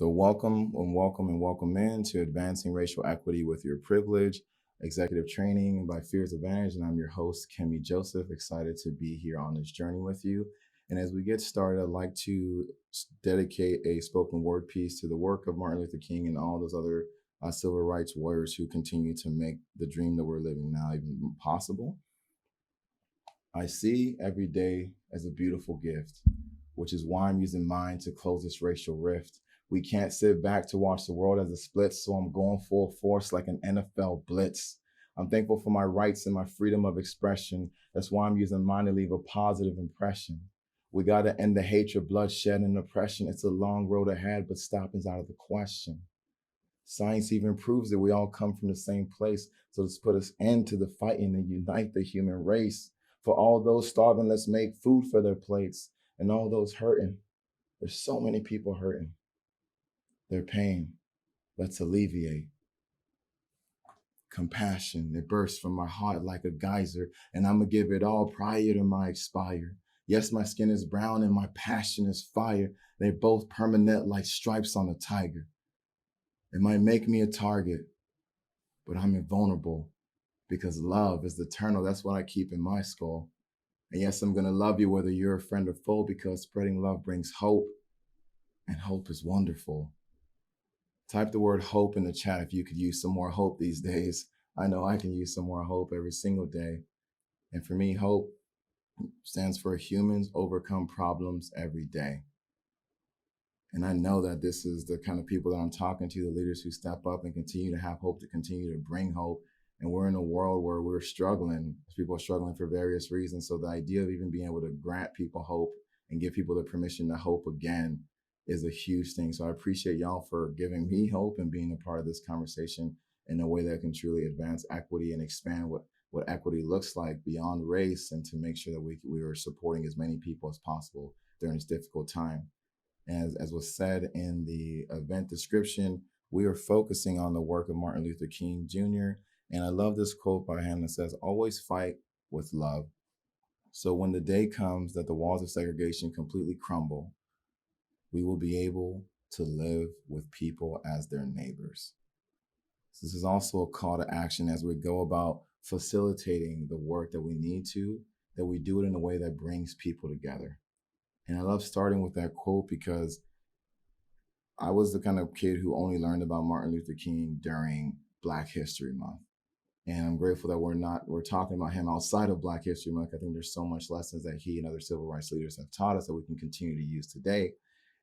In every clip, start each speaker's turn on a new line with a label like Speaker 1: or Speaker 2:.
Speaker 1: So welcome and welcome and welcome in to Advancing Racial Equity with Your Privilege, Executive Training by F.E.A.R.S Advantage. And I'm your host, Kemy Joseph, excited to be here on this journey with you. And as we get started, I'd like to dedicate a spoken word piece to the work of Martin Luther King and all those other civil rights warriors who continue to make the dream that we're living now even possible. I see every day as a beautiful gift, which is why I'm using mine to close this racial rift. We can't sit back to watch the world as it splits, so I'm going full force like an NFL blitz. I'm thankful for my rights and my freedom of expression. That's why I'm using mine to leave a positive impression. We got to end the hatred, bloodshed, and oppression. It's a long road ahead, but stopping's out of the question. Science even proves that we all come from the same place. So let's put us into the fighting and unite the human race. For all those starving, let's make food for their plates. And all those hurting, there's so many people hurting. Their pain, let's alleviate. Compassion, it bursts from my heart like a geyser, and I'm gonna give it all prior to my expire. Yes, my skin is brown and my passion is fire. They're both permanent like stripes on a tiger. It might make me a target, but I'm invulnerable because love is eternal. That's what I keep in my skull. And yes, I'm gonna love you whether you're a friend or foe, because spreading love brings hope, and hope is wonderful. Type the word hope in the chat if you could use some more hope these days. I know I can use some more hope every single day. And for me, hope stands for humans overcome problems every day. And I know that this is the kind of people that I'm talking to, the leaders who step up and continue to have hope, to continue to bring hope. And we're in a world where we're struggling. People are struggling for various reasons. So the idea of even being able to grant people hope and give people the permission to hope again is a huge thing. So I appreciate y'all for giving me hope and being a part of this conversation in a way that can truly advance equity and expand what equity looks like beyond race, and to make sure that we are supporting as many people as possible during this difficult time. As was said in the event description, we are focusing on the work of Martin Luther King Jr. And I love this quote by him that says, "Always fight with love. So when the day comes that the walls of segregation completely crumble, we will be able to live with people as their neighbors." So this is also a call to action as we go about facilitating the work that we need to, that we do it in a way that brings people together. And I love starting with that quote because I was the kind of kid who only learned about Martin Luther King during Black History Month. And I'm grateful that we're talking about him outside of Black History Month. I think there's so much lessons that he and other civil rights leaders have taught us that we can continue to use today.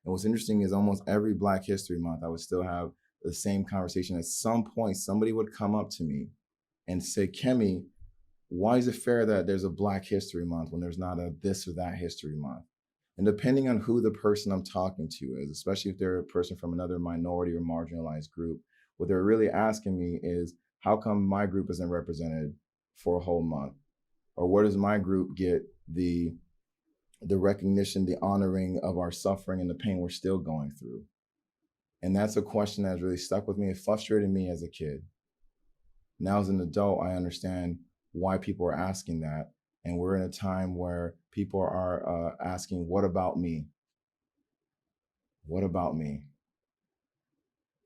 Speaker 1: And what's interesting is almost every Black History Month, I would still have the same conversation. At some point, somebody would come up to me and say, "Kemy, why is it fair that there's a Black History Month when there's not a this or that history month?" And depending on who the person I'm talking to is, especially if they're a person from another minority or marginalized group, what they're really asking me is, how come my group isn't represented for a whole month? Or where does my group get the recognition, the honoring of our suffering and the pain we're still going through? And that's a question that's really stuck with me. It frustrated me as a kid. Now as an adult, I understand why people are asking that. And we're in a time where people are asking, what about me? What about me?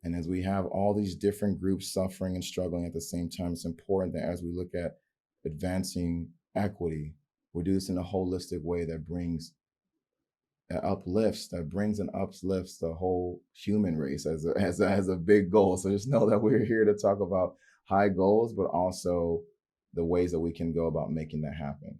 Speaker 1: And as we have all these different groups suffering and struggling at the same time, it's important that as we look at advancing equity, we do this in a holistic way that brings and uplifts the whole human race as a big goal. So just know that we're here to talk about high goals, but also the ways that we can go about making that happen.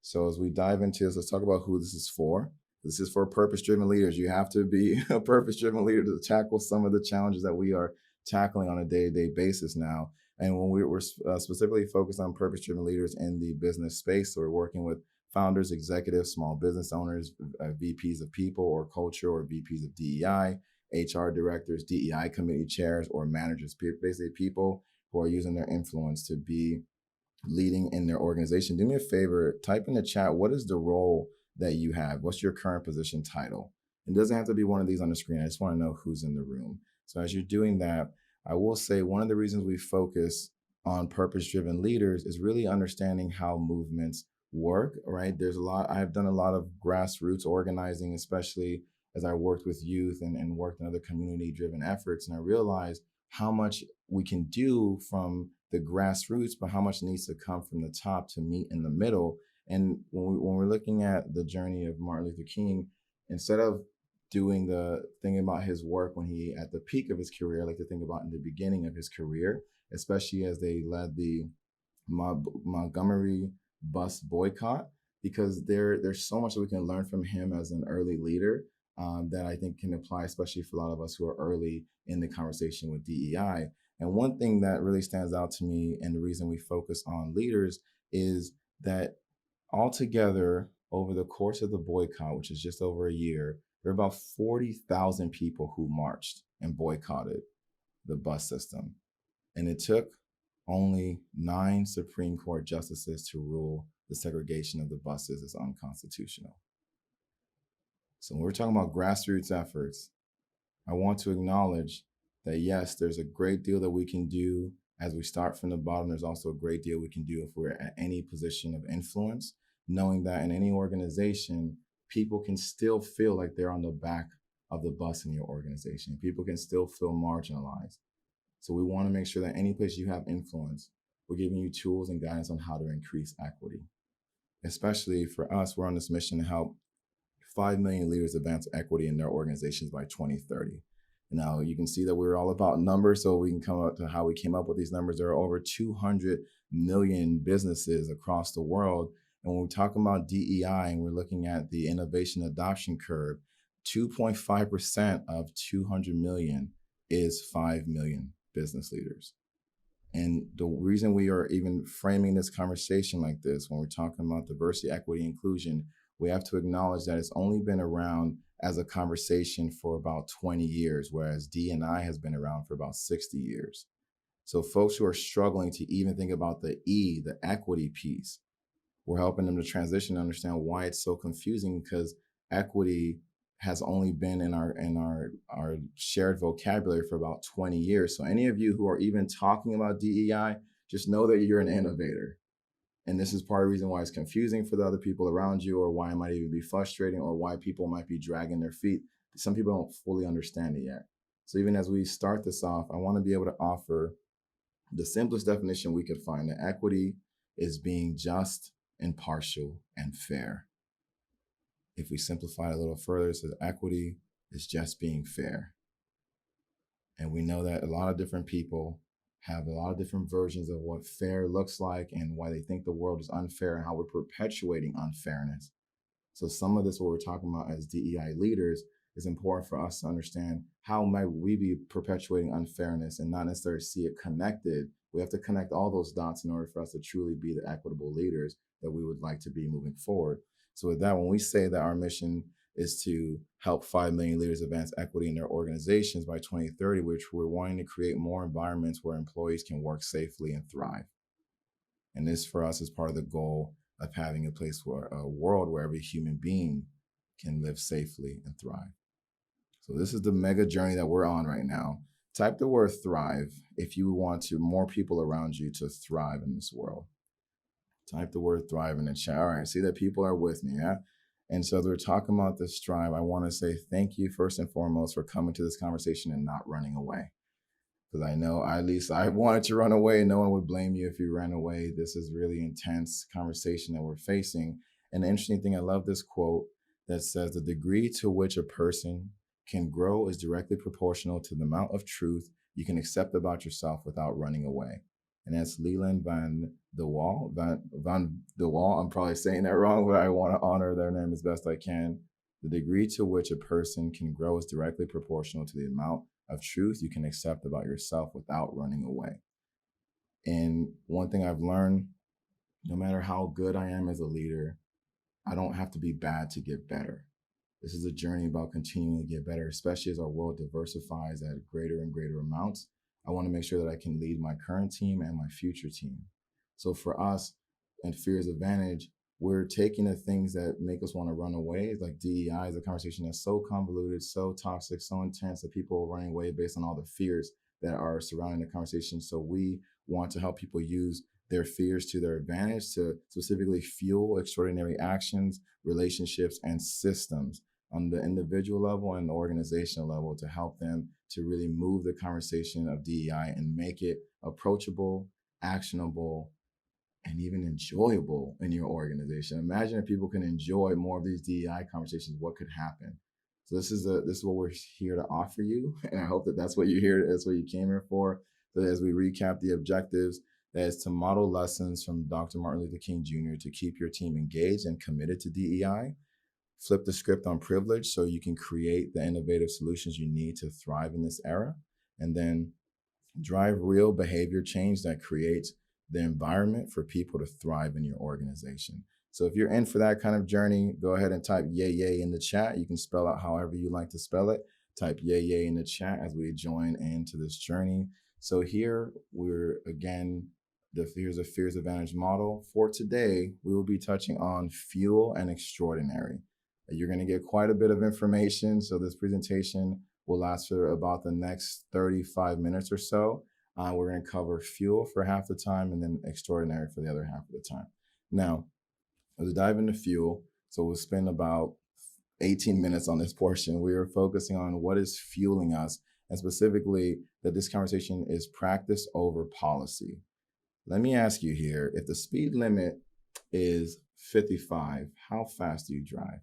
Speaker 1: So as we dive into this, let's talk about who this is for. This is for purpose-driven leaders. You have to be a purpose-driven leader to tackle some of the challenges that we are tackling on a day-to-day basis now. And when we're specifically focused on purpose-driven leaders in the business space, so we're working with founders, executives, small business owners, VPs of people or culture, or VPs of DEI, HR directors, DEI committee chairs, or managers, basically people who are using their influence to be leading in their organization. Do me a favor, type in the chat, what is the role that you have? What's your current position title? It doesn't have to be one of these on the screen. I just want to know who's in the room. So as you're doing that, I will say one of the reasons we focus on purpose-driven leaders is really understanding how movements work, right? I've done a lot of grassroots organizing, especially as I worked with youth and worked in other community-driven efforts, and I realized how much we can do from the grassroots, but how much needs to come from the top to meet in the middle. And when we're looking at the journey of Martin Luther King, instead of doing the thinking about his work when he at the peak of his career, I like to think about in the beginning of his career, especially as they led the Montgomery bus boycott, because there's so much that we can learn from him as an early leader, that I think can apply, especially for a lot of us who are early in the conversation with DEI. And one thing that really stands out to me, and the reason we focus on leaders, is that altogether over the course of the boycott, which is just over a year, there were about 40,000 people who marched and boycotted the bus system. And it took only 9 Supreme Court justices to rule the segregation of the buses is unconstitutional. So when we're talking about grassroots efforts, I want to acknowledge that yes, there's a great deal that we can do as we start from the bottom. There's also a great deal we can do if we're at any position of influence, knowing that in any organization, people can still feel like they're on the back of the bus in your organization. People can still feel marginalized. So we want to make sure that any place you have influence, we're giving you tools and guidance on how to increase equity. Especially for us, we're on this mission to help 5 million leaders advance equity in their organizations by 2030. Now, you can see that we're all about numbers, so we can come up to how we came up with these numbers. There are over 200 million businesses across the world. And when we're talking about DEI and we're looking at the innovation adoption curve, 2.5% of 200 million is 5 million business leaders. And the reason we are even framing this conversation like this, when we're talking about diversity, equity, inclusion, we have to acknowledge that it's only been around as a conversation for about 20 years, whereas D&I has been around for about 60 years. So folks who are struggling to even think about the E, the equity piece, we're helping them to transition and understand why it's so confusing, because equity has only been in our shared vocabulary for about 20 years. So any of you who are even talking about DEI, just know that you're an innovator. And this is part of the reason why it's confusing for the other people around you, or why it might even be frustrating, or why people might be dragging their feet. Some people don't fully understand it yet. So even as we start this off, I want to be able to offer the simplest definition we could find, that equity is being just, impartial, and fair. If we simplify it a little further, it says equity is just being fair. And we know that a lot of different people have a lot of different versions of what fair looks like and why they think the world is unfair and how we're perpetuating unfairness. So some of this, what we're talking about as DEI leaders, is important for us to understand how might we be perpetuating unfairness and not necessarily see it connected. We have to connect all those dots in order for us to truly be the equitable leaders that we would like to be moving forward. So with that, when we say that our mission is to help 5 million leaders advance equity in their organizations by 2030, which we're wanting to create more environments where employees can work safely and thrive. And this for us is part of the goal of having a world where every human being can live safely and thrive. So this is the mega journey that we're on right now. Type the word thrive if you want more people around you to thrive in this world. Type the word thrive in the chat. All right, see that people are with me, yeah? And so as we're talking about this strive, I want to say thank you first and foremost for coming to this conversation and not running away. Because I know at least I wanted to run away, and no one would blame you if you ran away. This is really intense conversation that we're facing. And the interesting thing, I love this quote that says, the degree to which a person can grow is directly proportional to the amount of truth you can accept about yourself without running away. And that's Leland Van de Waal. I'm probably saying that wrong, but I want to honor their name as best I can. The degree to which a person can grow is directly proportional to the amount of truth you can accept about yourself without running away. And one thing I've learned, no matter how good I am as a leader, I don't have to be bad to get better. This is a journey about continuing to get better, especially as our world diversifies at greater and greater amounts. I want to make sure that I can lead my current team and my future team. So for us at F.E.A.R.S Advantage, we're taking the things that make us want to run away. Like DEI is a conversation that's so convoluted, so toxic, so intense that people are running away based on all the fears that are surrounding the conversation. So we want to help people use their fears to their advantage to specifically fuel extraordinary actions, relationships, and systems on the individual level and the organizational level to help them to really move the conversation of DEI and make it approachable, actionable, and even enjoyable in your organization. Imagine if people can enjoy more of these DEI conversations, what could happen? So this is what we're here to offer you, and I hope that that's what you're here. That's what you came here for. So as we recap the objectives, that is to model lessons from Dr. Martin Luther King Jr. to keep your team engaged and committed to DEI. Flip the script on privilege so you can create the innovative solutions you need to thrive in this era, and then drive real behavior change that creates the environment for people to thrive in your organization. So if you're in for that kind of journey, go ahead and type yay yay in the chat. You can spell out however you like to spell it. Type yay yay in the chat as we join into this journey. So here we're again, here's a F.E.A.R.S Advantage model. For today, we will be touching on fuel and extraordinary. You're going to get quite a bit of information. So this presentation will last for about the next 35 minutes or so. We're going to cover fuel for half the time and then extraordinary for the other half of the time. Now, let's dive into fuel. So we'll spend about 18 minutes on this portion. We are focusing on what is fueling us, and specifically that this conversation is practice over policy. Let me ask you here, if the speed limit is 55, how fast do you drive?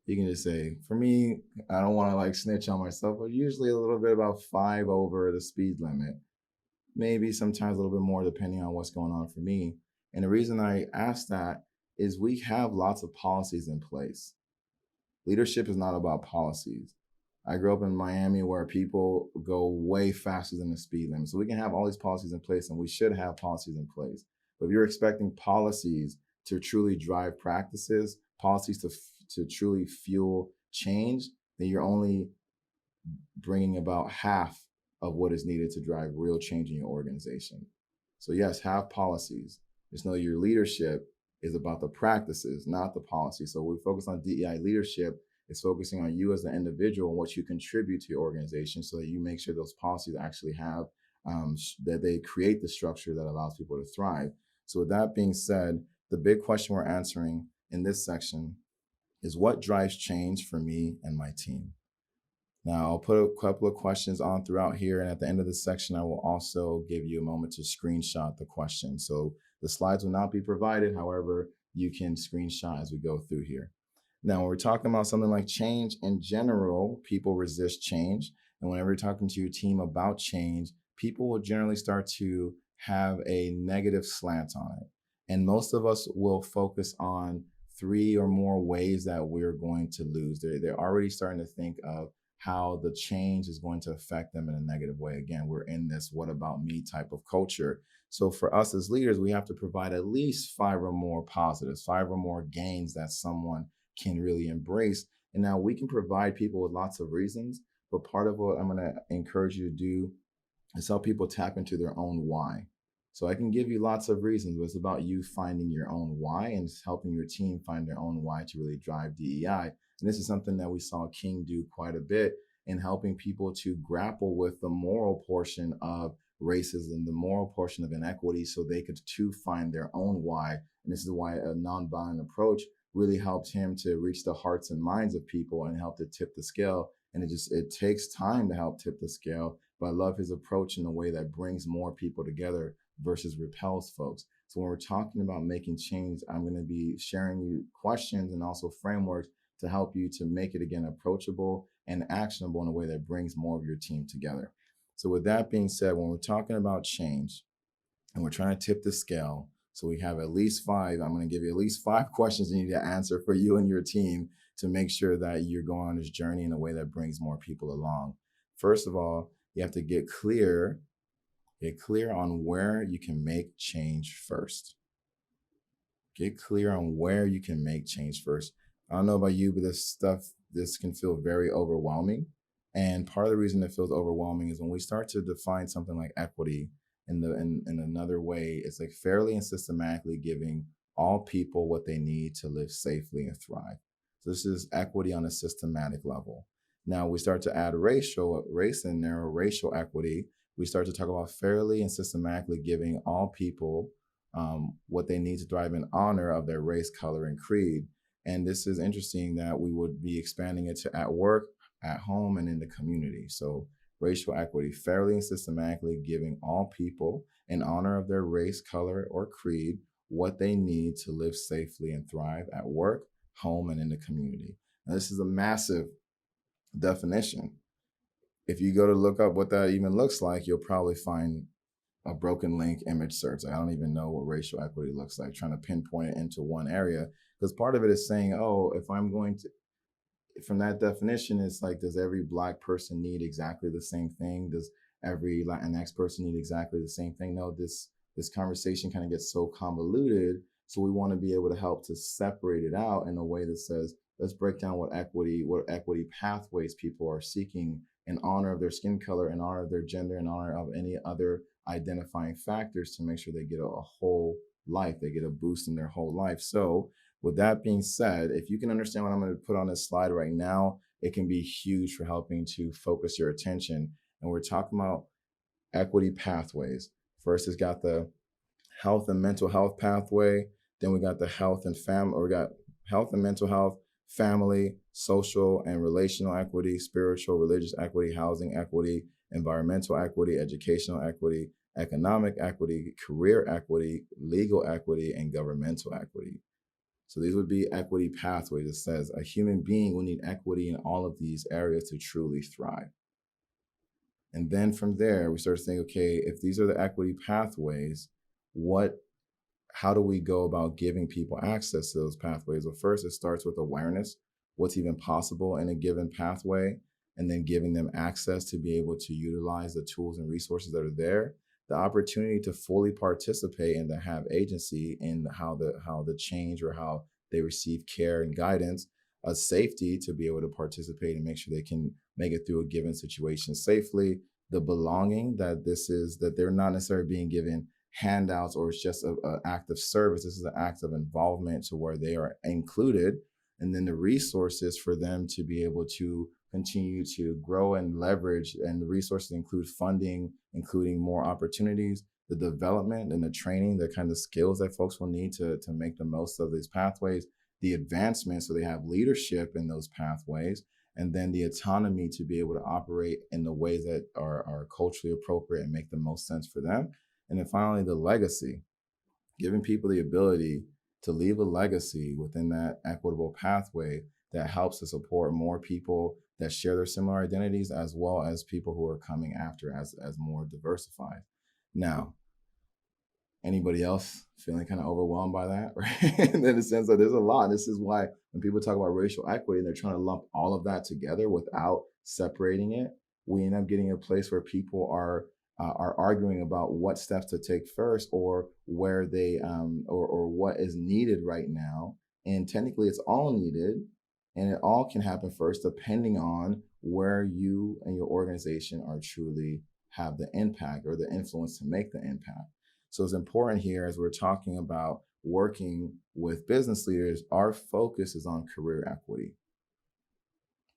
Speaker 1: You can just say, for me, I don't want to like snitch on myself, but usually a little bit about 5 over the speed limit. Maybe sometimes a little bit more depending on what's going on for me. And the reason I ask that is we have lots of policies in place. Leadership is not about policies. I grew up in Miami where people go way faster than the speed limit. So we can have all these policies in place, and we should have policies in place. But if you're expecting policies to truly drive practices, policies to truly fuel change, then you're only bringing about half of what is needed to drive real change in your organization. So yes, have policies. Just know your leadership is about the practices, not the policy. So we focus on DEI leadership. It's focusing on you as an individual and what you contribute to your organization so that you make sure those policies actually have, that they create the structure that allows people to thrive. So with that being said, the big question we're answering in this section is what drives change for me and my team? Now, I'll put a couple of questions on throughout here, and at the end of this section, I will also give you a moment to screenshot the question. So the slides will not be provided. However, you can screenshot as we go through here. Now, when we're talking about something like change in general, people resist change. And whenever you're talking to your team about change, people will generally start to have a negative slant on it. And most of us will focus on 3 or more ways that we're going to lose. They're already starting to think of how the change is going to affect them in a negative way. Again, we're in this what about me type of culture. So for us as leaders, we have to provide at least 5 or more positives, 5 or more gains that someone can really embrace. And now we can provide people with lots of reasons, but part of what I'm going to encourage you to do is help people tap into their own why. So I can give you lots of reasons, but it's about you finding your own why and helping your team find their own why to really drive DEI. And this is something that we saw King do quite a bit in helping people to grapple with the moral portion of racism, the moral portion of inequity, so they could too find their own why. And this is why a nonviolent approach really helped him to reach the hearts and minds of people and help to tip the scale. And it takes time to help tip the scale, but I love his approach in a way that brings more people together versus repels folks. So when we're talking about making change, I'm going to be sharing you questions and also frameworks to help you to make it, again, approachable and actionable in a way that brings more of your team together. So with that being said, when we're talking about change and we're trying to tip the scale, so we have at least 5, I'm going to give you at least 5 questions you need to answer for you and your team to make sure that you're going on this journey in a way that brings more people along. First of all, you have to get clear on where you can make change first. Get clear on where you can make change first. I don't know about you, but this can feel very overwhelming. And part of the reason it feels overwhelming is when we start to define something like equity in another way, it's like fairly and systematically giving all people what they need to live safely and thrive. So this is equity on a systematic level. Now we start to add race in there, or racial equity. We start to talk about fairly and systematically giving all people what they need to thrive in honor of their race, color, and creed. And this is interesting that we would be expanding it to at work, at home, and in the community. So racial equity, fairly and systematically giving all people, in honor of their race, color, or creed, what they need to live safely and thrive at work, home, and in the community. Now, this is a massive definition. If you go to look up what that even looks like, you'll probably find a broken link image search. I don't even know what racial equity looks like, trying to pinpoint it into one area. Because part of it is saying, oh, if I'm going to, from that definition, it's like, does every Black person need exactly the same thing? Does every Latinx person need exactly the same thing? No, this conversation kind of gets so convoluted. So we want to be able to help to separate it out in a way that says, let's break down what equity pathways people are seeking in honor of their skin color, in honor of their gender, in honor of any other identifying factors, to make sure they get a whole life, they get a boost in their whole life. So with that being said, if you can understand what I'm going to put on this slide right now, it can be huge for helping to focus your attention. And we're talking about equity pathways. First, it's got the health and mental health pathway. Then we got the health and family, or we got health and mental health, family, social and relational equity, spiritual, religious equity, housing equity, environmental equity, educational equity, economic equity, career equity, legal equity, and governmental equity. So these would be equity pathways. It says a human being will need equity in all of these areas to truly thrive. And then from there, we start to think, okay, if these are the equity pathways, how do we go about giving people access to those pathways? Well, first, it starts with awareness, what's even possible in a given pathway, and then giving them access to be able to utilize the tools and resources that are there, the opportunity to fully participate and to have agency in how the change or how they receive care and guidance, a safety to be able to participate and make sure they can make it through a given situation safely, the belonging that they're not necessarily being given handouts or it's just an act of service. This is an act of involvement to where they are included, and then the resources for them to be able to continue to grow and leverage, and the resources include funding, including more opportunities, the development and the training, the kind of skills that folks will need to make the most of these pathways, the advancement so they have leadership in those pathways, and then the autonomy to be able to operate in the ways that are culturally appropriate and make the most sense for them. And then finally, the legacy, giving people the ability to leave a legacy within that equitable pathway that helps to support more people that share their similar identities, as well as people who are coming after as more diversified. Now, anybody else feeling kind of overwhelmed by that, right? In the sense that there's a lot. This is why when people talk about racial equity and they're trying to lump all of that together without separating it, we end up getting a place where people are arguing about what steps to take first, or where they or what is needed right now. And technically, it's all needed, and it all can happen first, depending on where you and your organization are truly have the impact or the influence to make the impact. So it's important here, as we're talking about working with business leaders, our focus is on career equity.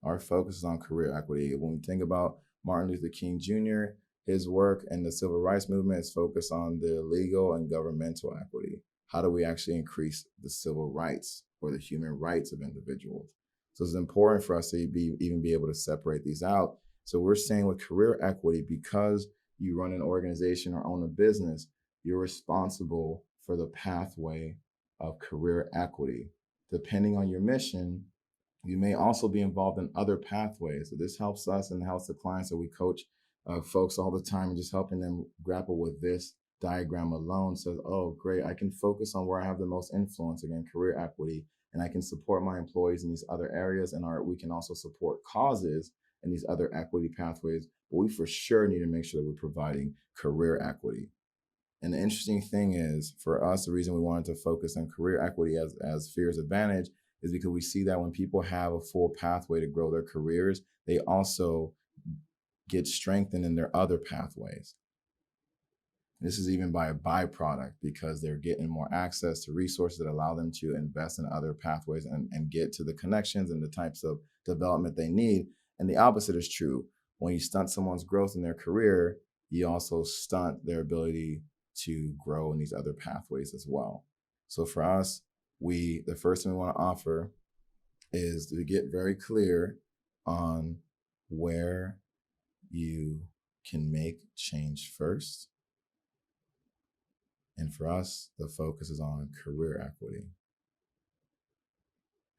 Speaker 1: Our focus is on career equity. When we think about Martin Luther King Jr., his work and the civil rights movement is focused on the legal and governmental equity. How do we actually increase the civil rights or the human rights of individuals? So it's important for us to even be able to separate these out. So we're saying with career equity, because you run an organization or own a business, you're responsible for the pathway of career equity. Depending on your mission, you may also be involved in other pathways. So this helps us and helps the clients that we coach folks all the time, and just helping them grapple with this diagram alone says, oh, great, I can focus on where I have the most influence, again, career equity, and I can support my employees in these other areas, and we can also support causes in these other equity pathways, but we for sure need to make sure that we're providing career equity. And the interesting thing is, for us, the reason we wanted to focus on career equity as F.E.A.R.S advantage is because we see that when people have a full pathway to grow their careers, they also get strengthened in their other pathways. This is even by a byproduct, because they're getting more access to resources that allow them to invest in other pathways and get to the connections and the types of development they need. And the opposite is true. When you stunt someone's growth in their career, you also stunt their ability to grow in these other pathways as well. So for us, the first thing we want to offer is to get very clear on where you can make change first. And for us, the focus is on career equity.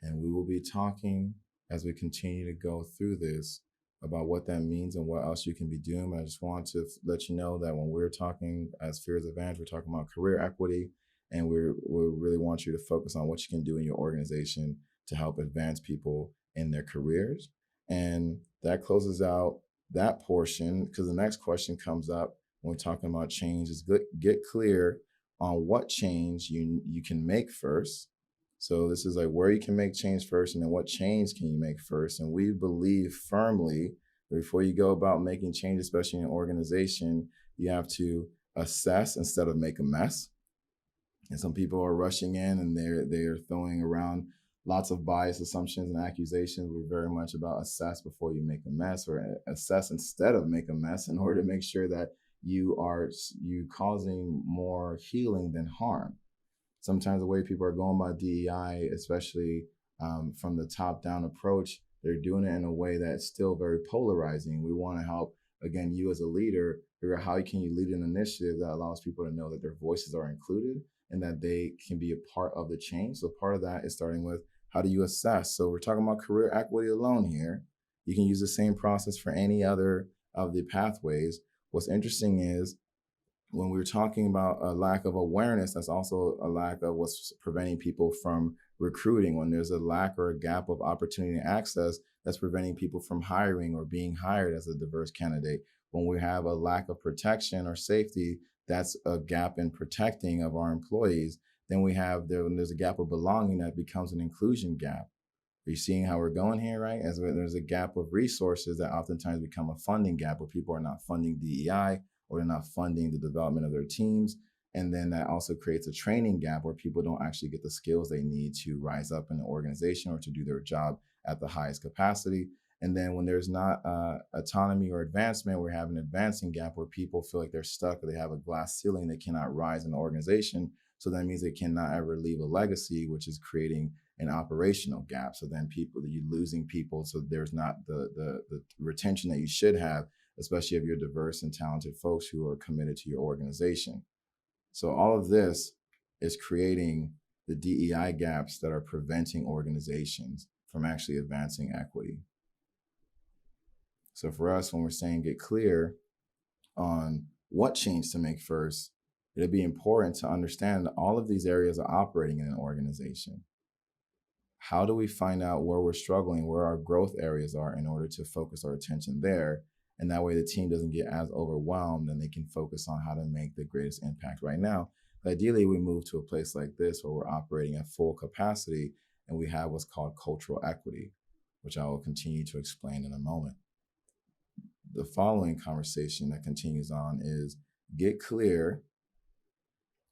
Speaker 1: And we will be talking as we continue to go through this about what that means and what else you can be doing. But I just want to let you know that when we're talking as F.E.A.R.S Advantage, we're talking about career equity, and we really want you to focus on what you can do in your organization to help advance people in their careers. And that closes out that portion, because the next question comes up when we're talking about change is get clear on what change you can make first. So this is like where you can make change first, and then what change can you make first. And we believe firmly that before you go about making change, especially in an organization, you have to assess instead of make a mess. And some people are rushing in and they're throwing around lots of bias assumptions and accusations. We're very much about assess before you make a mess, or assess instead of make a mess, in order to make sure that you causing more healing than harm. Sometimes the way people are going by DEI, especially from the top-down approach, they're doing it in a way that's still very polarizing. We want to help, again, you as a leader, figure out how can you lead an initiative that allows people to know that their voices are included and that they can be a part of the change. So part of that is starting with, how do you assess? So we're talking about career equity alone here. You can use the same process for any other of the pathways. What's interesting is, when we're talking about a lack of awareness, that's also a lack of what's preventing people from recruiting. When there's a lack or a gap of opportunity and access, that's preventing people from hiring or being hired as a diverse candidate. When we have a lack of protection or safety, that's a gap in protecting of our employees. Then when there's a gap of belonging, that becomes an inclusion gap. Are you seeing how we're going here, right? As there's a gap of resources that oftentimes become a funding gap, where people are not funding DEI, or they're not funding the development of their teams. And then that also creates a training gap where people don't actually get the skills they need to rise up in the organization or to do their job at the highest capacity. And then when there's not autonomy or advancement, we have an advancing gap where people feel like they're stuck, or they have a glass ceiling, they cannot rise in the organization. So that means they cannot ever leave a legacy, which is creating an operational gap. So then you're losing people. So there's not the retention that you should have, especially if you're diverse and talented folks who are committed to your organization. So all of this is creating the DEI gaps that are preventing organizations from actually advancing equity. So for us, when we're saying get clear on what change to make first, it'd be important to understand that all of these areas are operating in an organization. How do we find out where we're struggling, where our growth areas are, in order to focus our attention there? And that way the team doesn't get as overwhelmed, and they can focus on how to make the greatest impact right now. But ideally, we move to a place like this where we're operating at full capacity, and we have what's called cultural equity, which I will continue to explain in a moment. The following conversation that continues on is get clear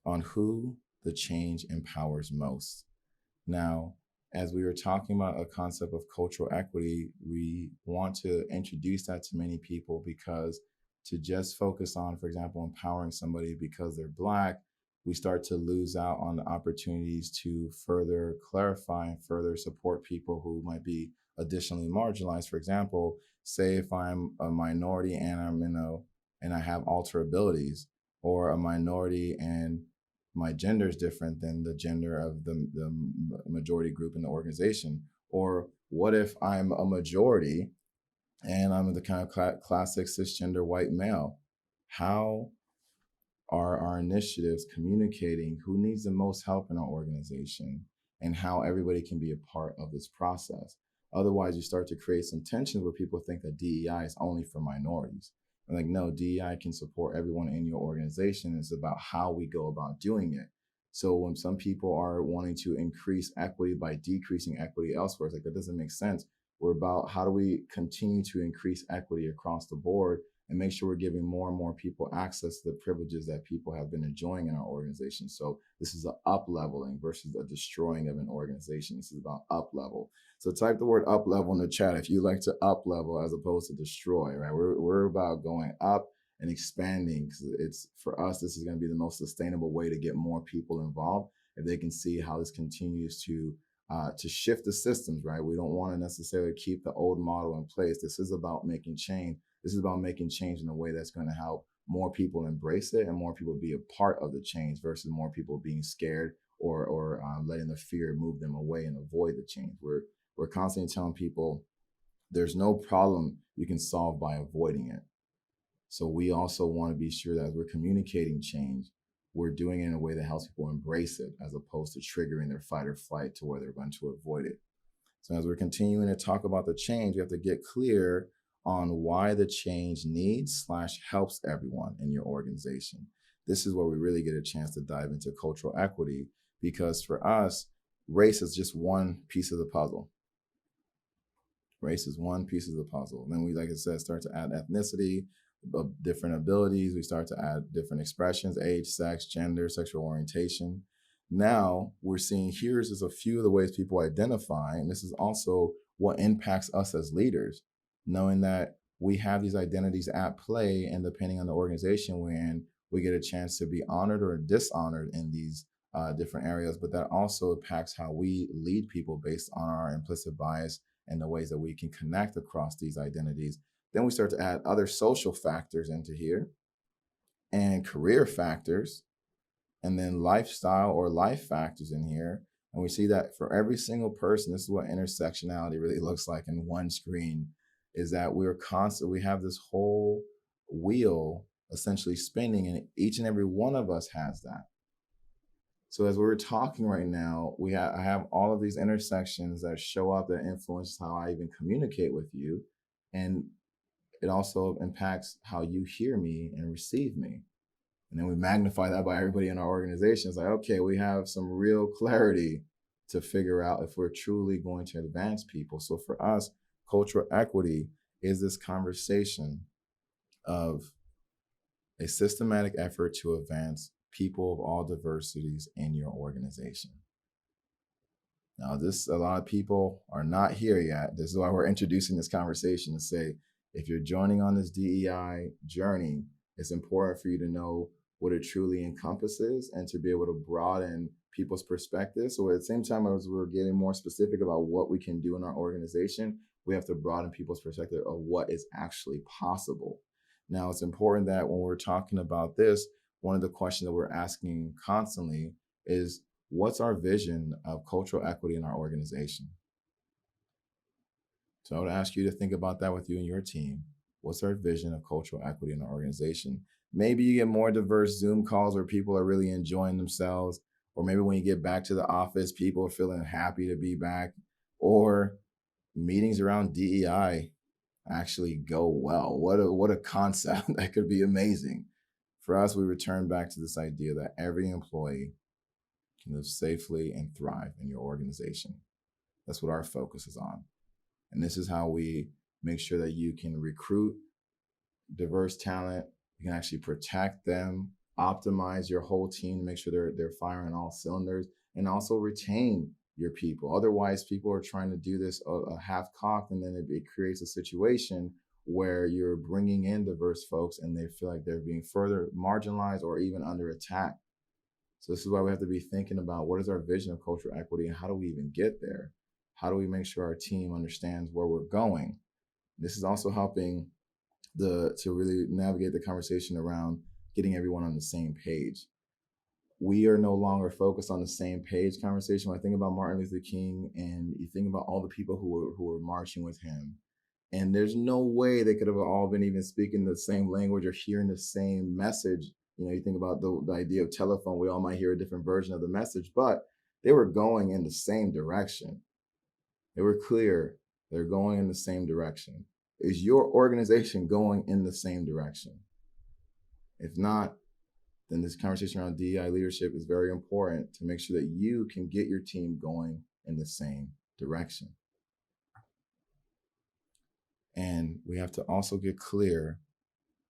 Speaker 1: on who the change empowers most. Now, as we were talking about a concept of cultural equity, we want to introduce that to many people, because to just focus on, for example, empowering somebody because they're Black, we start to lose out on the opportunities to further clarify and further support people who might be additionally marginalized. For example, say if I'm a minority and and I have alterabilities, or a minority and my gender is different than the gender of the majority group in the organization. Or what if I'm a majority and I'm the kind of classic cisgender white male? How are our initiatives communicating who needs the most help in our organization, and how everybody can be a part of this process? Otherwise, you start to create some tensions where people think that DEI is only for minorities. I'm like, no, DEI can support everyone in your organization. It's about how we go about doing it. So when some people are wanting to increase equity by decreasing equity elsewhere, it's like, that doesn't make sense. We're about, how do we continue to increase equity across the board and make sure we're giving more and more people access to the privileges that people have been enjoying in our organization. So this is an up-leveling versus a destroying of an organization. This is about up-level. So type the word up-level in the chat if you like to up-level as opposed to destroy, right? We're about going up and expanding, because it's, for us, this is going to be the most sustainable way to get more people involved. if they can see how this continues to shift the systems, right? We don't want to necessarily keep the old model in place. This is about making change. This is about making change in a way that's going to help more people embrace it and more people be a part of the change versus more people being scared or letting the fear move them away and avoid the change. We're constantly telling people there's no problem you can solve by avoiding it. So we also want to be sure that as we're communicating change, we're doing it in a way that helps people embrace it as opposed to triggering their fight or flight to where they're going to avoid it. So as we're continuing to talk about the change, we have to get clear on why the change needs/helps everyone in your organization. This is where we really get a chance to dive into cultural equity, because for us, race is just one piece of the puzzle. Race is one piece of the puzzle. And then we, like I said, start to add ethnicity, different abilities. We start to add different expressions, age, sex, gender, sexual orientation. Now we're seeing here's just a few of the ways people identify. And this is also what impacts us as leaders, knowing that we have these identities at play, and depending on the organization we're in, we get a chance to be honored or dishonored in these different areas. But that also impacts how we lead people based on our implicit bias and the ways that we can connect across these identities. Then we start to add other social factors into here and career factors, and then lifestyle or life factors in here. And we see that for every single person, this is what intersectionality really looks like in one screen, is that we have this whole wheel essentially spinning, and each and every one of us has that. So as we're talking right now, I have all of these intersections that show up that influence how I even communicate with you. And it also impacts how you hear me and receive me. And then we magnify that by everybody in our organization. It's like, okay, we have some real clarity to figure out if we're truly going to advance people. So for us, cultural equity is this conversation of a systematic effort to advance people of all diversities in your organization. Now, a lot of people are not here yet. This is why we're introducing this conversation to say, if you're joining on this DEI journey, it's important for you to know what it truly encompasses and to be able to broaden people's perspectives. So at the same time as we're getting more specific about what we can do in our organization, we have to broaden people's perspective of what is actually possible. Now, it's important that when we're talking about this, one of the questions that we're asking constantly is, what's our vision of cultural equity in our organization? So I would ask you to think about that with you and your team. What's our vision of cultural equity in our organization? Maybe you get more diverse Zoom calls where people are really enjoying themselves, or maybe when you get back to the office, people are feeling happy to be back, or meetings around DEI actually go well. What a concept. That could be amazing. For us, we return back to this idea that every employee can live safely and thrive in your organization. That's what our focus is on. And this is how we make sure that you can recruit diverse talent. You can actually protect them, optimize your whole team to make sure they're firing all cylinders, and also retain your people. Otherwise, people are trying to do this a half-cocked, and then it creates a situation where you're bringing in diverse folks and they feel like they're being further marginalized or even under attack. So this is why we have to be thinking about what is our vision of cultural equity and how do we even get there? How do we make sure our team understands where we're going? This is also helping to really navigate the conversation around getting everyone on the same page. We are no longer focused on the same page conversation. When I think about Martin Luther King and you think about all the people who were marching with him, and there's no way they could have all been even speaking the same language or hearing the same message. You know, you think about the idea of telephone, we all might hear a different version of the message, but they were going in the same direction. They were clear. They're going in the same direction. Is your organization going in the same direction? If not, then this conversation around DEI leadership is very important to make sure that you can get your team going in the same direction. And we have to also get clear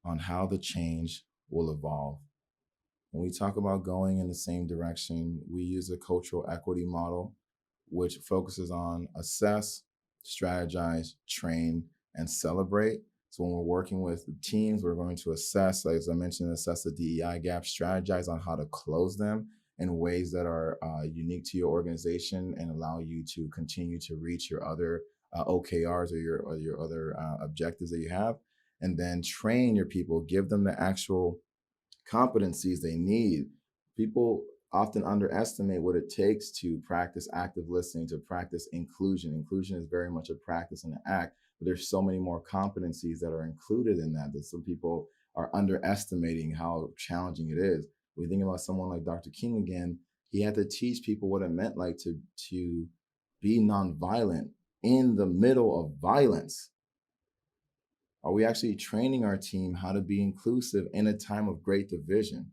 Speaker 1: on how the change will evolve. When we talk about going in the same direction, we use a cultural equity model, which focuses on assess, strategize, train, and celebrate. So when we're working with teams, we're going to assess, like as I mentioned, assess the DEI gaps, strategize on how to close them, in ways that are unique to your organization and allow you to continue to reach your other OKRs or your other objectives that you have. And then train your people, give them the actual competencies they need. People often underestimate what it takes to practice active listening, to practice inclusion. Inclusion is very much a practice and an act, but there's so many more competencies that are included in that some people are underestimating how challenging it is. When you think about someone like Dr. King again, he had to teach people what it meant like to be nonviolent in the middle of violence. Are we actually training our team how to be inclusive in a time of great division?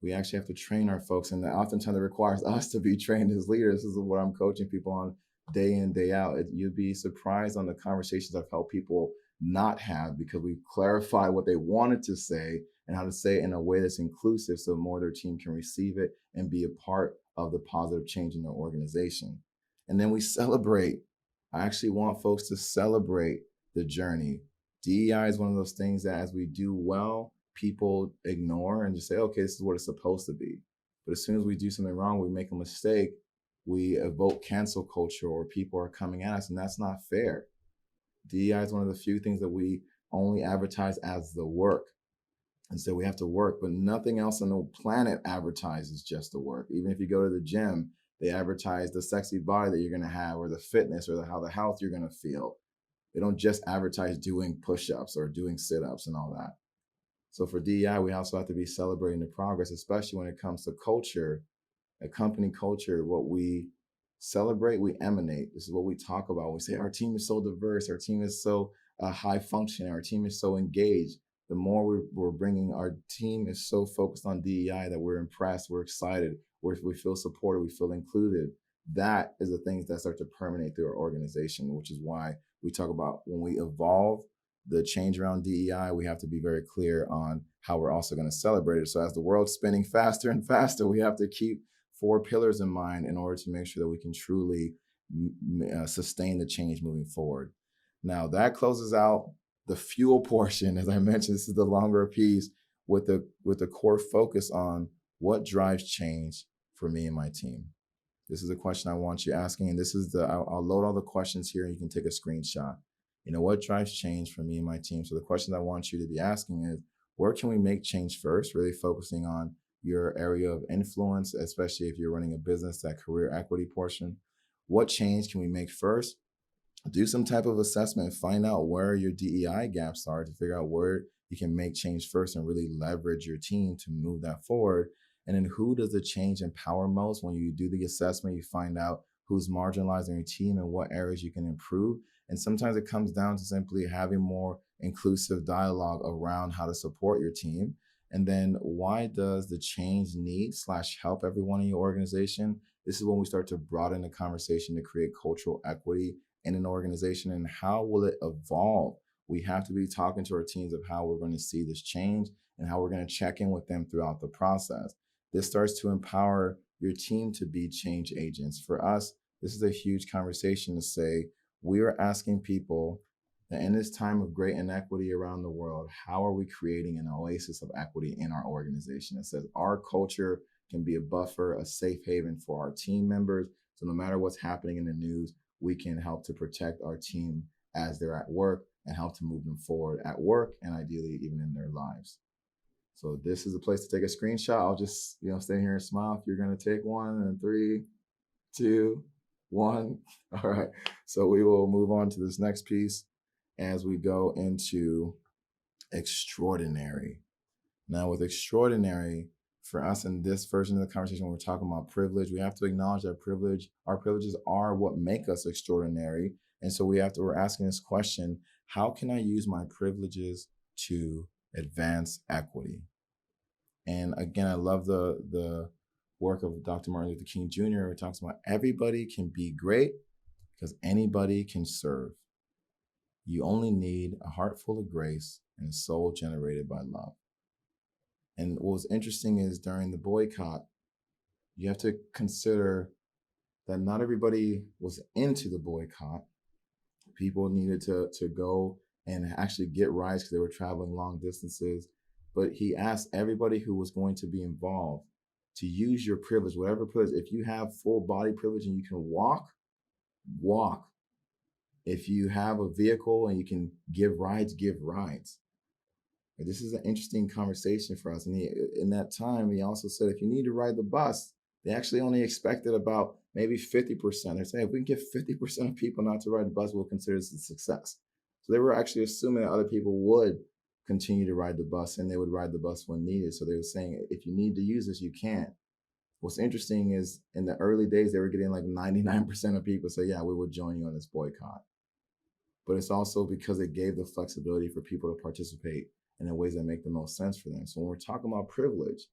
Speaker 1: We actually have to train our folks, and oftentimes it requires us to be trained as leaders. This is what I'm coaching people on day in, day out. You'd be surprised on the conversations I've helped people not have, because we clarify what they wanted to say and how to say it in a way that's inclusive so more of their team can receive it and be a part of the positive change in their organization. And then we celebrate. I actually want folks to celebrate the journey. DEI is one of those things that as we do well, people ignore and just say, okay, this is what it's supposed to be. But as soon as we do something wrong, we make a mistake, we evoke cancel culture, or people are coming at us, and that's not fair. DEI is one of the few things that we only advertise as the work. And so we have to work, but nothing else on the planet advertises just the work. Even if you go to the gym, they advertise the sexy body that you're going to have, or the fitness, or how the health you're going to feel. They don't just advertise doing push-ups or doing sit-ups and all that. So for DEI, we also have to be celebrating the progress, especially when it comes to culture, a company culture. What we celebrate, we emanate. This is what we talk about. We say our team is so diverse, our team is so high functioning, our team is so engaged. The more we're bringing, our team is so focused on DEI that we're impressed, we're excited, we feel supported, we feel included. That is the things that start to permeate through our organization, which is why we talk about when we evolve the change around DEI, we have to be very clear on how we're also going to celebrate it. So as the world's spinning faster and faster, we have to keep 4 pillars in mind in order to make sure that we can truly sustain the change moving forward. Now that closes out the fuel portion. As I mentioned, this is the longer piece with the core focus on what drives change for me and my team. This is a question I want you asking, and this is I'll load all the questions here, and you can take a screenshot. What drives change for me and my team? So the questions I want you to be asking is, where can we make change first? Really focusing on your area of influence, especially if you're running a business, that career equity portion. What change can we make first? Do some type of assessment, find out where your DEI gaps are to figure out where you can make change first and really leverage your team to move that forward. And then who does the change empower most? When you do the assessment, you find out who's marginalizing your team and what areas you can improve. And sometimes it comes down to simply having more inclusive dialogue around how to support your team. And then why does the change need/help everyone in your organization? This is when we start to broaden the conversation to create cultural equity in an organization. And how will it evolve? We have to be talking to our teams of how we're going to see this change and how we're going to check in with them throughout the process. This starts to empower your team to be change agents. For us, this is a huge conversation to say, we are asking people that in this time of great inequity around the world, how are we creating an oasis of equity in our organization? It says our culture can be a buffer, a safe haven for our team members. So no matter what's happening in the news, we can help to protect our team as they're at work and help to move them forward at work and ideally even in their lives. So this is a place to take a screenshot. I'll just stay here and smile if you're going to take one. And 3, 2, 1. All right. So we will move on to this next piece as we go into extraordinary. Now with extraordinary, for us in this version of the conversation, when we're talking about privilege, we have to acknowledge that our privileges are what make us extraordinary. And so we're asking this question, how can I use my privileges to advance equity? And again, I love the work of Dr. Martin Luther King Jr. It talks about everybody can be great because anybody can serve. You only need a heart full of grace and a soul generated by love. And what was interesting is during the boycott, you have to consider that not everybody was into the boycott. People needed to go and actually get rides because they were traveling long distances. But he asked everybody who was going to be involved, to use your privilege, whatever privilege. If you have full body privilege and you can walk, walk. If you have a vehicle and you can give rides, give rides. This is an interesting conversation for us. And in that time, he also said, if you need to ride the bus, they actually only expected about maybe 50%. They're saying if we can get 50% of people not to ride the bus, we'll consider this a success. So they were actually assuming that other people would continue to ride the bus and they would ride the bus when needed. So they were saying, if you need to use this, you can. What's interesting is in the early days, they were getting like 99% of people say, yeah, we will join you on this boycott. But it's also because it gave the flexibility for people to participate in the ways that make the most sense for them. So when we're talking about privilege,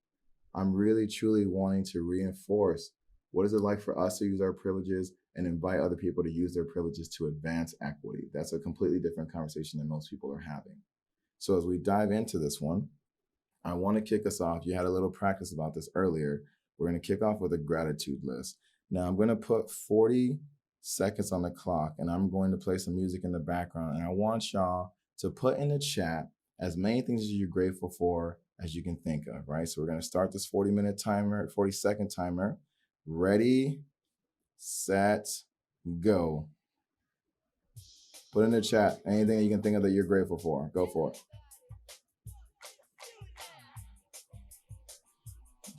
Speaker 1: I'm really truly wanting to reinforce what is it like for us to use our privileges and invite other people to use their privileges to advance equity. That's a completely different conversation than most people are having. So as we dive into this one, I want to kick us off. You had a little practice about this earlier. We're going to kick off with a gratitude list. Now I'm going to put 40 seconds on the clock and I'm going to play some music in the background. And I want y'all to put in the chat as many things as you're grateful for as you can think of, right? So we're going to start this 40-minute timer, 40-second timer. Ready, set, go. Put in the chat anything that you can think of that you're grateful for. Go for it.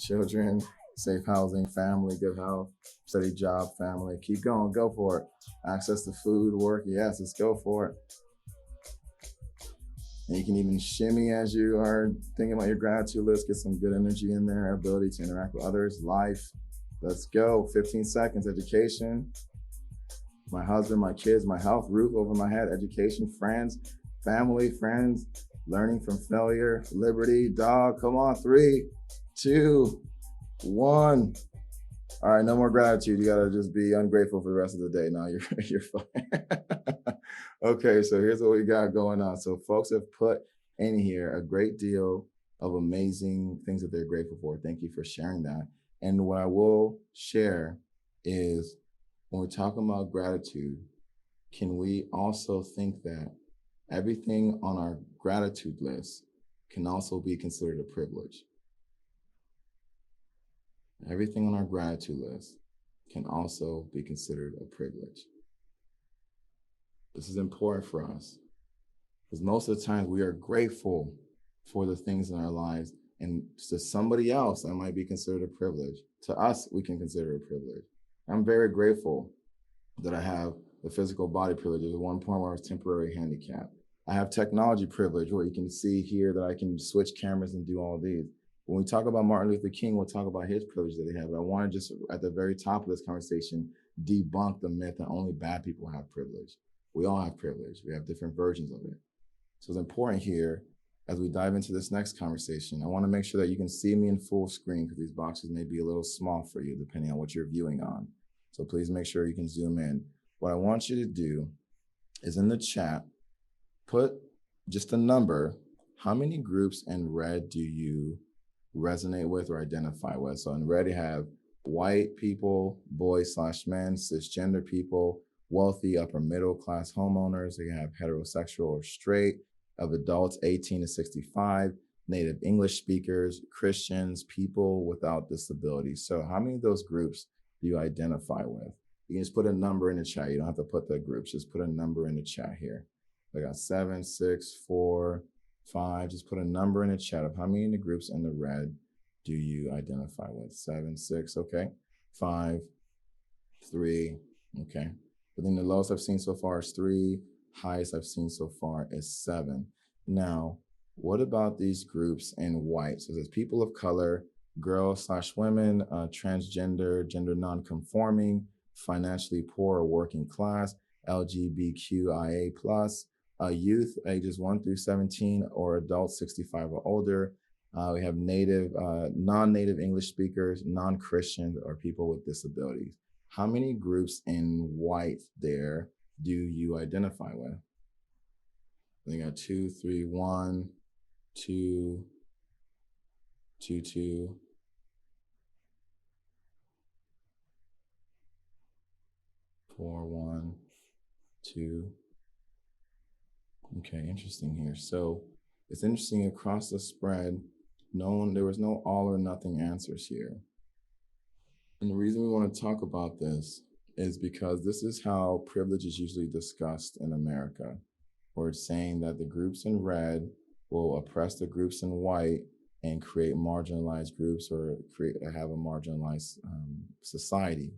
Speaker 1: Children, safe housing, family, good health, steady job, family. Keep going. Go for it. Access to food, work. Yes, let's go for it. And you can even shimmy as you are thinking about your gratitude list. Get some good energy in there. Ability to interact with others. Life. Let's go. 15 seconds. Education. My husband, my kids, my health, roof over my head. Education, friends, family, friends. Learning from failure. Liberty. Dog. Come on. 3, 2, 1. All right, no more gratitude. You gotta just be ungrateful for the rest of the day. No, you're fine. Okay, so here's what we got going on. So folks have put in here a great deal of amazing things that they're grateful for. Thank you for sharing that. And what I will share is when we're talking about gratitude, can we also think that everything on our gratitude list can also be considered a privilege? Everything on our gratitude list can also be considered a privilege. This is important for us because most of the time we are grateful for the things in our lives, and to somebody else that might be considered a privilege. To us, we can consider it a privilege. I'm very grateful that I have the physical body privilege. There's one point where I was temporarily handicapped. I have technology privilege where you can see here that I can switch cameras and do all these. When we talk about Martin Luther King, we'll talk about his privilege that he had. But I want to just, at the very top of this conversation, debunk the myth that only bad people have privilege. We all have privilege. We have different versions of it. So it's important here, as we dive into this next conversation, I want to make sure that you can see me in full screen because these boxes may be a little small for you depending on what you're viewing on. So please make sure you can zoom in. What I want you to do is in the chat, put just a number. How many groups in red do you resonate with or identify with? So in red, you have white people, boys/men, cisgender people, wealthy upper middle class homeowners. You have heterosexual or straight, of adults 18 to 65, native English speakers, Christians, people without disabilities. So how many of those groups do you identify with? You can just put a number in the chat. You don't have to put the groups, just put a number in the chat here. I got 7, 6, 4, 5. Just put a number in the chat of how many of the groups in the red do you identify with? 7, 6, okay. 5, 3, okay. I think the lowest I've seen so far is 3. Highest I've seen so far is 7. Now, what about these groups in white? So there's people of color, girls/women, transgender, gender non-conforming, financially poor or working class, LGBTQIA+, youth ages 1 through 17 or adults 65 or older. We have native, non-native English speakers, non-Christian, or people with disabilities. How many groups in white there do you identify with? I think I got 2, 3, 1, 2, 2, 2. 4, 1, 2. Okay, interesting here. So it's interesting across the spread, there was no all or nothing answers here. And the reason we want to talk about this is because this is how privilege is usually discussed in America, where it's saying that the groups in red will oppress the groups in white and create marginalized groups or create have a marginalized society.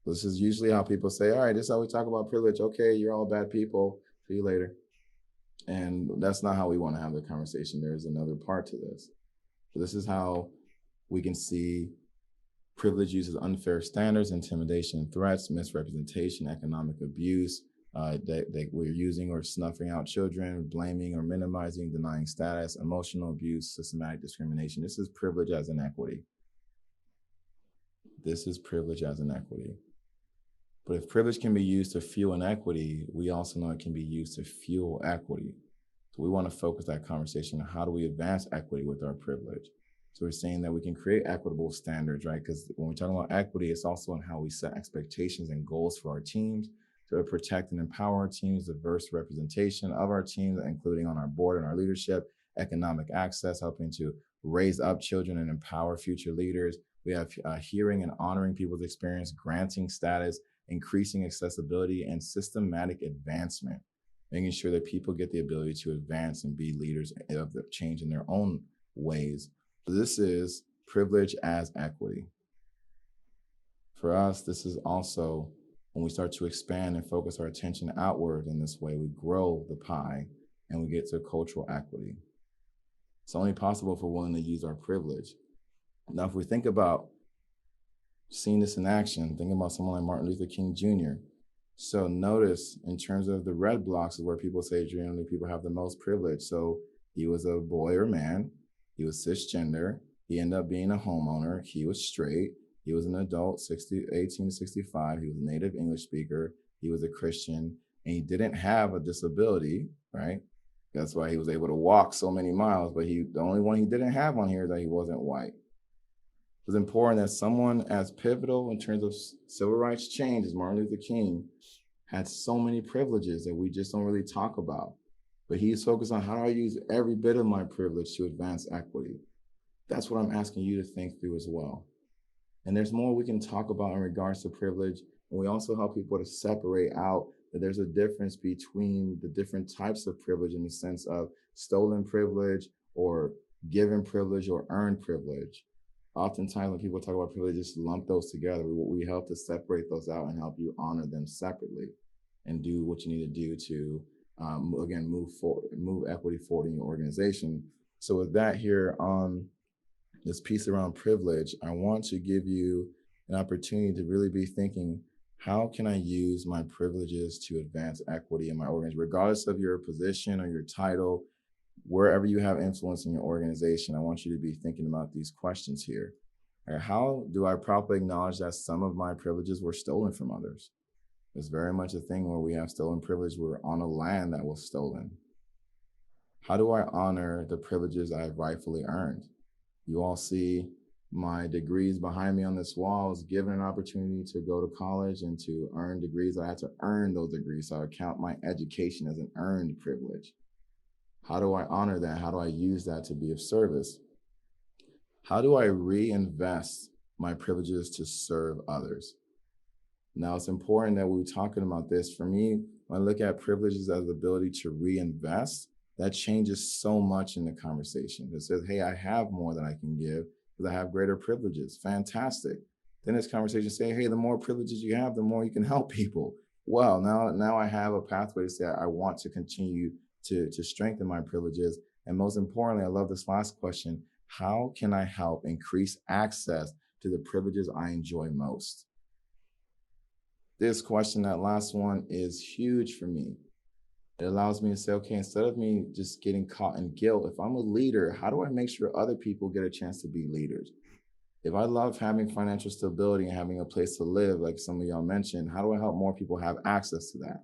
Speaker 1: This is usually how people say, all right, this is how we talk about privilege. Okay, you're all bad people. See you later. And that's not how we want to have the conversation. There's another part to this. So this is how we can see privilege uses unfair standards, intimidation, threats, misrepresentation, economic abuse that we're using or snuffing out children, blaming or minimizing, denying status, emotional abuse, systematic discrimination. This is privilege as inequity. This is privilege as inequity. But if privilege can be used to fuel inequity, we also know it can be used to fuel equity. So we want to focus that conversation on how do we advance equity with our privilege. So we're saying that we can create equitable standards, right? Because when we're talking about equity, it's also on how we set expectations and goals for our teams to protect and empower our teams, diverse representation of our teams, including on our board and our leadership, economic access, helping to raise up children and empower future leaders. We have hearing and honoring people's experience, granting status, increasing accessibility, and systematic advancement, making sure that people get the ability to advance and be leaders of the change in their own ways. This is privilege as equity. For us, this is also when we start to expand and focus our attention outward in this way, we grow the pie and we get to cultural equity. It's only possible if we're willing to use our privilege. Now, if we think about seeing this in action, think about someone like Martin Luther King Jr. So notice in terms of the red blocks is where people say generally people have the most privilege. So he was a boy or man, he was cisgender, he ended up being a homeowner, he was straight, he was an adult, 18 to 65, he was a native English speaker, he was a Christian, and he didn't have a disability, right? That's why he was able to walk so many miles, but the only one he didn't have on here is that he wasn't white. It's important that someone as pivotal in terms of civil rights change as Martin Luther King had so many privileges that we just don't really talk about. But he's focused on how do I use every bit of my privilege to advance equity. That's what I'm asking you to think through as well. And there's more we can talk about in regards to privilege. And we also help people to separate out that there's a difference between the different types of privilege in the sense of stolen privilege or given privilege or earned privilege. Oftentimes when people talk about privilege, just lump those together. We help to separate those out and help you honor them separately and do what you need to do to, again, move equity forward in your organization. So with that here on this piece around privilege, I want to give you an opportunity to really be thinking, how can I use my privileges to advance equity in my organization, regardless of your position or your title, wherever you have influence in your organization. I want you to be thinking about these questions here. How do I properly acknowledge that some of my privileges were stolen from others? It's very much a thing where we have stolen privilege. We're on a land that was stolen. How do I honor the privileges I've rightfully earned? You all see my degrees behind me on this wall. I was given an opportunity to go to college and to earn degrees. I had to earn those degrees. So I count my education as an earned privilege. How do I honor that? How do I use that to be of service? How do I reinvest my privileges to serve others? Now, it's important that we're talking about this. For me, when I look at privileges as the ability to reinvest, that changes so much in the conversation. It says, hey, I have more than I can give because I have greater privileges. Fantastic. Then this conversation say, hey, the more privileges you have, the more you can help people. Well, now I have a pathway to say I want to continue to strengthen my privileges. And most importantly, I love this last question. How can I help increase access to the privileges I enjoy most? This question, that last one, is huge for me. It allows me to say, okay, instead of me just getting caught in guilt, if I'm a leader, how do I make sure other people get a chance to be leaders? If I love having financial stability and having a place to live, like some of y'all mentioned, how do I help more people have access to that?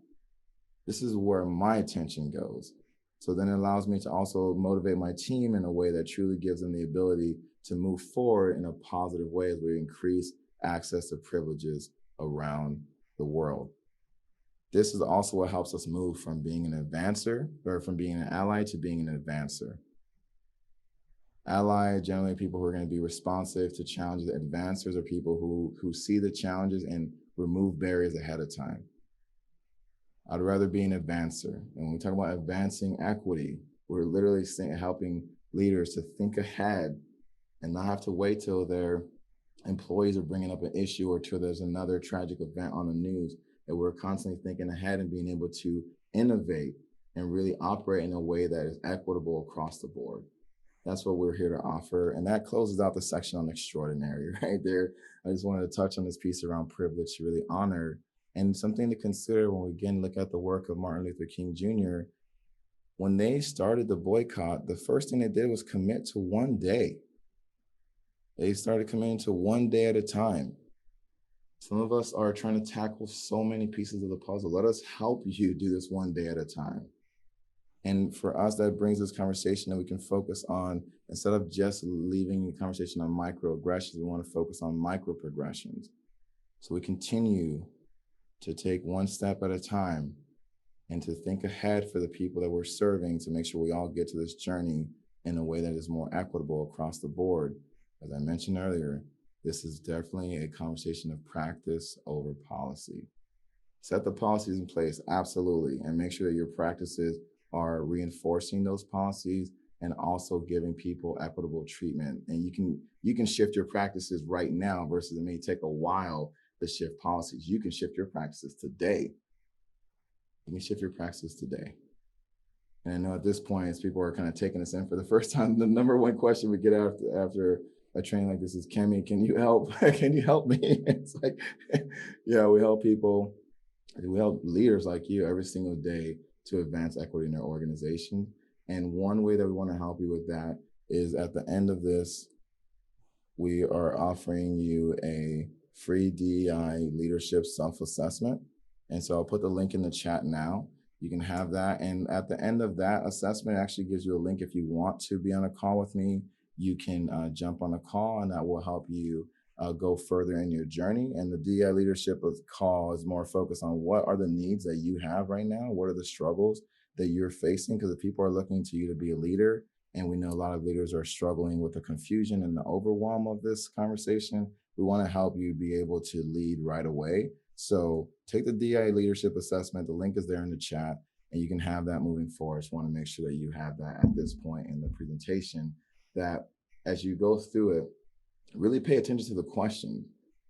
Speaker 1: This is where my attention goes. So then it allows me to also motivate my team in a way that truly gives them the ability to move forward in a positive way as we increase access to privileges around the world. This is also what helps us move from being an advancer or from being an ally to being an advancer. Ally, generally people who are going to be responsive to challenges. Advancers are people who see the challenges and remove barriers ahead of time. I'd rather be an advancer. And when we talk about advancing equity, we're literally helping leaders to think ahead and not have to wait till their employees are bringing up an issue or till there's another tragic event on the news. That we're constantly thinking ahead and being able to innovate and really operate in a way that is equitable across the board. That's what we're here to offer. And that closes out the section on extraordinary right there. I just wanted to touch on this piece around privilege to really honor and something to consider when we again look at the work of Martin Luther King Jr. When they started the boycott, the first thing they did was commit to one day. They started committing to one day at a time. Some of us are trying to tackle so many pieces of the puzzle. Let us help you do this one day at a time. And for us, that brings this conversation that we can focus on, instead of just leaving the conversation on microaggressions, we want to focus on micro progressions. So we continue to take one step at a time and to think ahead for the people that we're serving to make sure we all get to this journey in a way that is more equitable across the board. As I mentioned earlier, this is definitely a conversation of practice over policy. Set the policies in place, absolutely, and make sure that your practices are reinforcing those policies and also giving people equitable treatment. And you can shift your practices right now versus it may take a while to shift policies. You can shift your practices today. You can shift your practices today. And I know at this point, as people are kind of taking this in for the first time, the number one question we get after a training like this is, Kemy, can you help? Can you help me? It's like, yeah, we help people. We help leaders like you every single day to advance equity in their organization. And one way that we want to help you with that is at the end of this, we are offering you a free DEI leadership self-assessment. And so I'll put the link in the chat now. You can have that. And at the end of that assessment, it actually gives you a link. If you want to be on a call with me, you can jump on a call, and that will help you go further in your journey. And the DEI leadership call is more focused on what are the needs that you have right now? What are the struggles that you're facing? Because if people are looking to you to be a leader, and we know a lot of leaders are struggling with the confusion and the overwhelm of this conversation, we want to help you be able to lead right away. So take the DEI leadership assessment. The link is there in the chat, and you can have that moving forward. Just want to make sure that you have that at this point in the presentation, that as you go through it, really pay attention to the questions.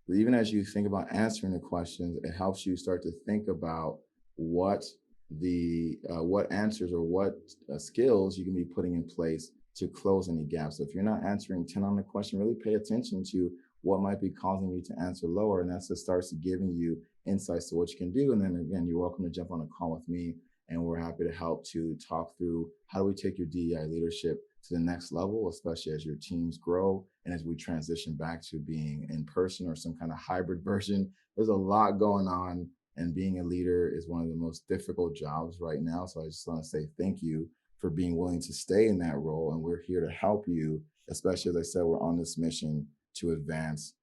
Speaker 1: Even as you think about answering the questions, it helps you start to think about what answers or what skills you can be putting in place to close any gaps. So if you're not answering 10 on the question, really pay attention to what might be causing you to answer lower. And that's just starts giving you insights to what you can do. And then again, you're welcome to jump on a call with me, and we're happy to help to talk through how do we take your DEI leadership to the next level, especially as your teams grow and as we transition back to being in person or some kind of hybrid version. There's a lot going on, and being a leader is one of the most difficult jobs right now. So I just want to say thank you for being willing to stay in that role. And we're here to help you, especially as I said, we're on this mission to advance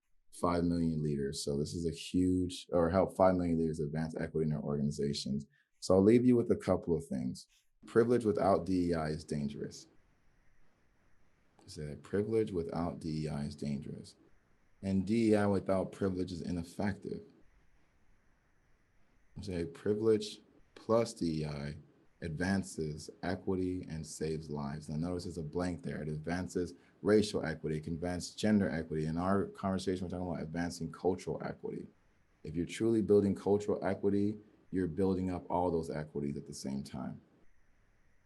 Speaker 1: 5 million leaders. So this is a huge, or help 5 million leaders advance equity in their organizations. So I'll leave you with a couple of things. Privilege without DEI is dangerous. Say privilege without DEI is dangerous. And DEI without privilege is ineffective. Say privilege plus DEI advances equity and saves lives. Now notice there's a blank there. It advances racial equity, it can advance gender equity. In our conversation, we're talking about advancing cultural equity. If you're truly building cultural equity, you're building up all those equities at the same time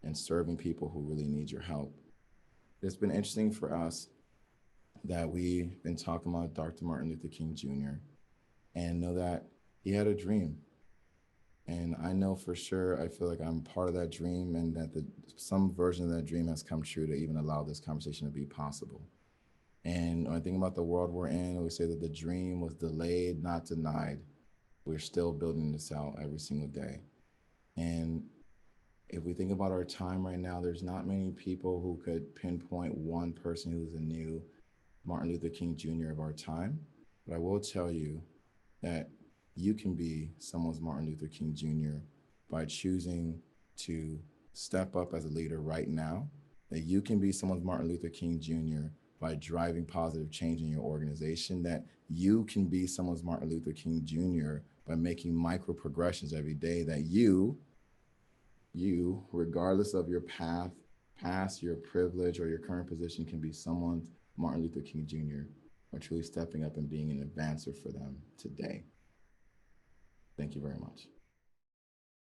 Speaker 1: and serving people who really need your help. It's been interesting for us that we've been talking about Dr. Martin Luther King Jr. and know that he had a dream. And I know for sure, I feel like I'm part of that dream, and that some version of that dream has come true to even allow this conversation to be possible. And when I think about the world we're in, we say that the dream was delayed, not denied. We're still building this out every single day. And if we think about our time right now, there's not many people who could pinpoint one person who's a new Martin Luther King Jr. of our time. But I will tell you that you can be someone's Martin Luther King Jr. by choosing to step up as a leader right now that you can be someone's Martin Luther King Jr. by driving positive change in your organization, that you can be someone's Martin Luther King Jr. by making micro progressions every day, that you, regardless of your path, past, your privilege, or your current position, can be someone's Martin Luther King Jr. by truly stepping up and being an advancer for them today. Thank you very much.